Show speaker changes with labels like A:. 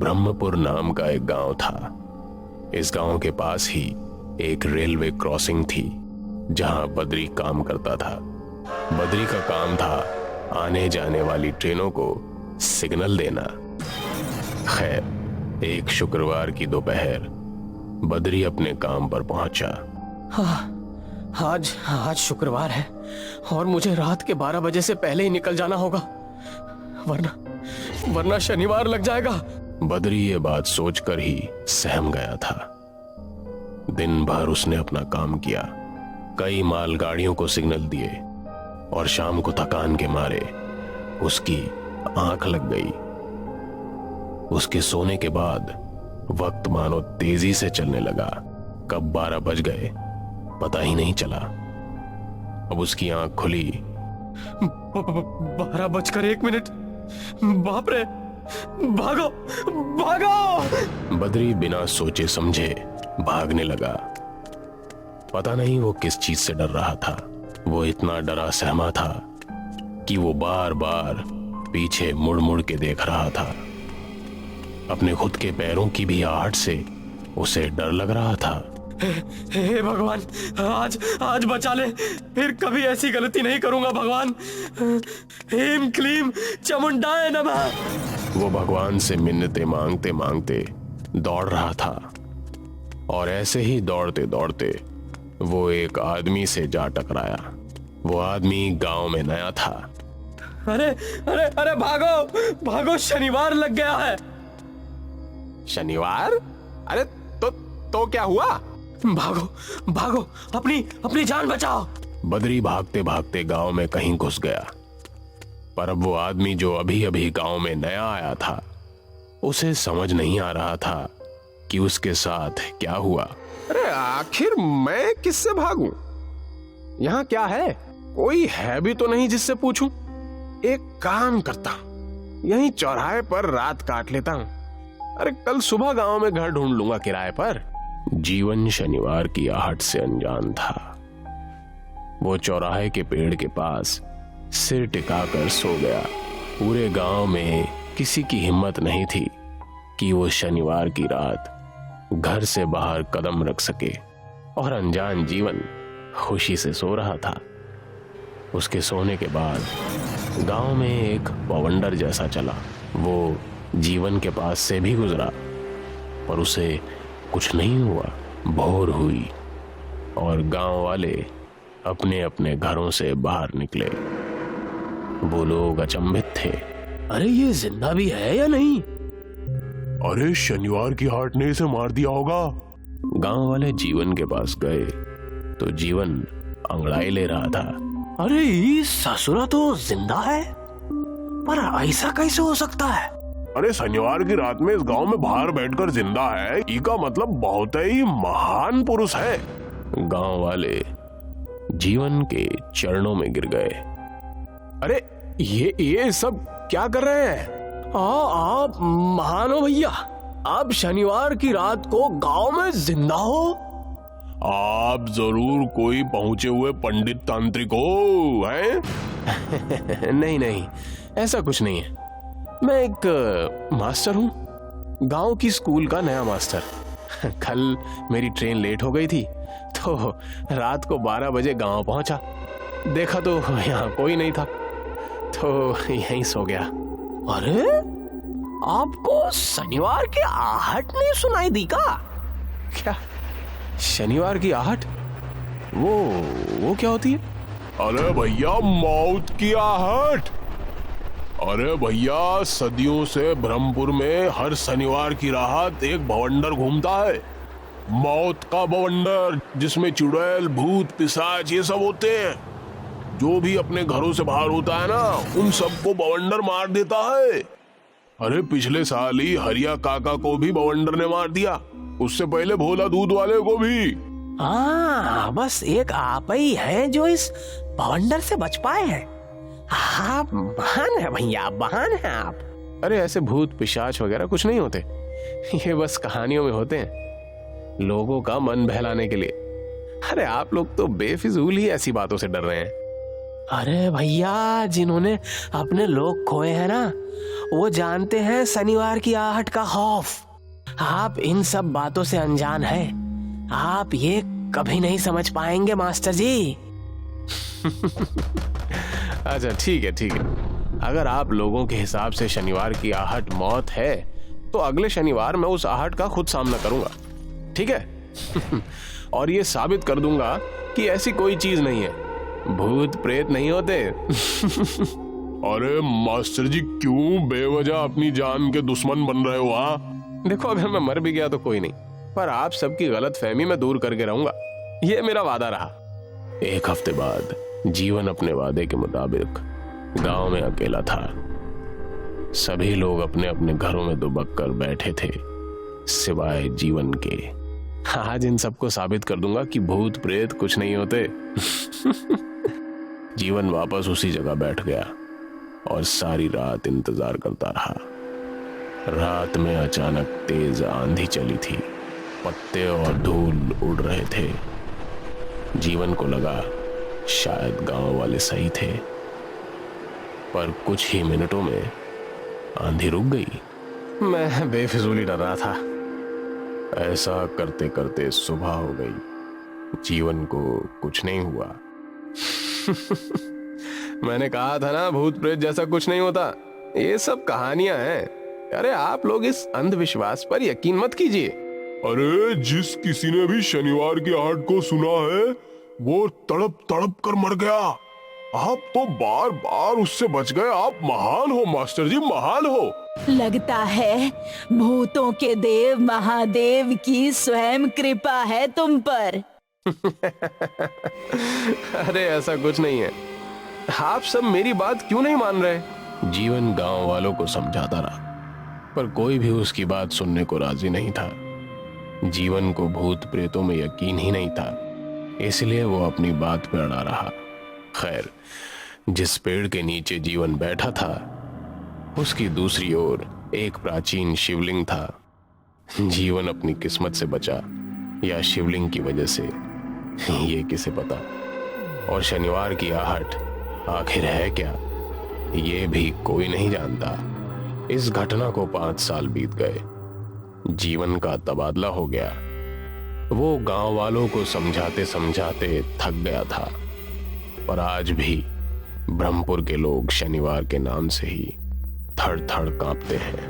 A: ब्रह्मपुर नाम का एक गांव था। इस गांव के पास ही एक रेलवे क्रॉसिंग थी जहां बद्री काम करता था। बद्री का काम था आने जाने वाली ट्रेनों को सिग्नल देना। खैर, एक शुक्रवार की दोपहर बद्री अपने काम पर पहुंचा।
B: आज शुक्रवार है और मुझे रात के 12 बजे से पहले ही निकल जाना होगा, वरना शनिवार लग जाएगा।
A: बद्री ये बात सोचकर ही सहम गया था। दिन भर उसने अपना काम किया, कई मालगाड़ियों को सिग्नल दिए और शाम को थकान के मारे उसकी आंख लग गई। उसके सोने के बाद वक्त मानो तेजी से चलने लगा। कब 12 बज गए पता ही नहीं चला। अब उसकी आंख खुली।
B: 12:01। बाप रे, भागो भागो!
A: बद्री बिना सोचे समझे भागने लगा। पता नहीं वो किस चीज से डर रहा था। वो इतना डरा सहमा था कि वो बार बार पीछे मुड़ मुड़ के देख रहा था। अपने खुद के पैरों की भी आहट से उसे डर लग रहा था।
B: हे भगवान, आज बचा ले, फिर कभी ऐसी गलती नहीं करूंगा भगवान। हेम क्लीम चामुंडाय नमः।
A: वो भगवान से मिन्नतें मांगते मांगते दौड़ रहा था और ऐसे ही दौड़ते दौड़ते वो एक आदमी से जा टकराया। वो आदमी गांव में नया था।
B: अरे अरे अरे भागो भागो, शनिवार लग गया है।
C: शनिवार? अरे तो क्या हुआ?
B: भागो भागो, अपनी जान बचाओ।
A: बद्री भागते भागते गांव में कहीं घुस गया। पर अब वो आदमी जो अभी अभी गांव में नया आया था, उसे समझ नहीं आ रहा था कि उसके साथ क्या हुआ।
C: अरे आखिर मैं किससे भागूं? यहाँ क्या है? कोई है भी तो नहीं जिससे पूछूं। एक काम करता हूं, यहीं चौराहे पर रात काट लेता हूं। अरे कल सुबह गांव में घर ढूंढ लूंगा किराए पर।
A: जीवन शनिवार की आहट से अनजान था। वो चौराहे के पेड़ के पास सिर टिकाकर सो गया। पूरे गांव में किसी की हिम्मत नहीं थी कि वो शनिवार की रात घर से बाहर कदम रख सके, और अनजान जीवन खुशी से सो रहा था। उसके सोने के बाद गांव में एक बवंडर जैसा चला। वो जीवन के पास से भी गुजरा, पर उसे कुछ नहीं हुआ। भोर हुई और गांव वाले अपने अपने घरों से बाहर निकले। वो लोग अचंभित थे।
B: अरे ये जिंदा भी है या नहीं?
A: अरे शनिवार की आहट ने इसे मार दिया होगा। गांव वाले जीवन के पास गए तो जीवन अंगड़ाई ले रहा था।
B: अरे ये ससुरा तो जिंदा है, पर ऐसा कैसे हो सकता है?
A: अरे शनिवार की रात में इस गांव में बाहर बैठकर जिंदा है, इसका मतलब बहुत ही महान पुरुष है। गांव वाले जीवन के चरणों में गिर गए।
C: अरे ये सब क्या कर रहे हैं?
B: आप महान हो भैया, आप शनिवार की रात को गांव में जिंदा हो।
A: आप जरूर कोई पहुंचे हुए पंडित तांत्रिक हो, हैं?
B: नहीं, ऐसा कुछ नहीं है। मैं एक मास्टर हूँ, गांव की स्कूल का नया मास्टर। कल मेरी ट्रेन लेट हो गई थी तो रात को 12 बजे गांव पहुंचा। देखा तो यहाँ कोई नहीं था, तो यहीं सो गया। अरे आपको शनिवार की आहट नहीं सुनाई दी का?
C: क्या शनिवार की आहट? वो क्या होती है?
A: अरे भैया, मौत की आहट। अरे भैया, सदियों से ब्रह्मपुर में हर शनिवार की रात एक बवंडर घूमता है। मौत का बवंडर, जिसमें चुड़ैल, भूत, पिशाच ये सब होते हैं। जो भी अपने घरों से बाहर होता है ना, उन सबको बवंडर मार देता है। अरे पिछले साल ही हरिया काका को भी बवंडर ने मार दिया, उससे पहले भोला दूध वाले को भी।
B: बस एक आप ही हैं जो इस बवंडर से बच पाए हैं। आप महान है भैया, महान है आप।
C: अरे ऐसे भूत पिशाच वगैरह कुछ नहीं होते, ये बस कहानियों में होते हैं, लोगों का मन बहलाने के लिए। अरे आप लोग तो बेफिजूल ही ऐसी बातों से डर रहे हैं।
B: अरे भैया, जिन्होंने अपने लोग खोए हैं ना, वो जानते हैं शनिवार की आहट का खौफ। आप इन सब बातों से अनजान हैं। आप ये कभी नहीं समझ पाएंगे मास्टर जी।
C: अच्छा ठीक है ठीक है, अगर आप लोगों के हिसाब से शनिवार की आहट मौत है तो अगले शनिवार मैं उस आहट का खुद सामना करूंगा, ठीक है? और ये साबित कर दूंगा कि ऐसी कोई चीज नहीं है, भूत प्रेत नहीं होते।
A: अरे मास्टर जी, क्यों बेवजह अपनी जान के दुश्मन बन रहे हो?
C: देखो, अगर मैं मर भी गया तो कोई नहीं, पर आप सबकी गलत फहमी मैं दूर करके रहूंगा, ये मेरा वादा रहा।
A: एक हफ्ते बाद जीवन अपने वादे के मुताबिक गांव में अकेला था। सभी लोग अपने अपने घरों में दुबक कर बैठे थे, सिवाय जीवन के।
C: आज इन सबको साबित कर दूंगा कि भूत प्रेत कुछ नहीं होते।
A: जीवन वापस उसी जगह बैठ गया और सारी रात इंतजार करता रहा। रात में अचानक तेज आंधी चली थी, पत्ते और धूल उड़ रहे थे। जीवन को लगा शायद गांव वाले सही थे, पर कुछ ही मिनटों में आंधी रुक गई।
C: मैं बेफिजूली डर रहा था।
A: ऐसा करते करते सुबह हो गई। जीवन को कुछ नहीं हुआ।
C: मैंने कहा था ना, भूत प्रेत जैसा कुछ नहीं होता, ये सब कहानियां हैं। अरे आप लोग इस अंधविश्वास पर यकीन मत कीजिए।
A: अरे जिस किसी ने भी शनिवार की आहट को सुना है वो तड़प तड़प कर मर गया। आप तो बार बार उससे बच गए। आप महान हो मास्टर जी, महान हो।
D: लगता है भूतों के देव महादेव की स्वयं कृपा है तुम पर।
C: अरे ऐसा कुछ नहीं है, आप सब मेरी बात क्यों नहीं मान रहे?
A: जीवन गांव वालों को समझाता रहा, पर कोई भी उसकी बात सुनने को राजी नहीं था। जीवन को भूत प्रेतों में यकीन ही नहीं था, इसलिए वो अपनी बात पर अड़ा रहा। खैर, जिस पेड़ के नीचे जीवन बैठा था उसकी दूसरी ओर एक प्राचीन शिवलिंग था। जीवन अपनी किस्मत से बचा या शिवलिंग की वजह से, ये किसे पता। और शनिवार की आहट आखिर है क्या, ये भी कोई नहीं जानता। इस घटना को 5 साल बीत गए। जीवन का तबादला हो गया। वो गांव वालों को समझाते समझाते थक गया था, पर आज भी ब्रह्मपुर के लोग शनिवार के नाम से ही थड़ थड़ कांपते हैं।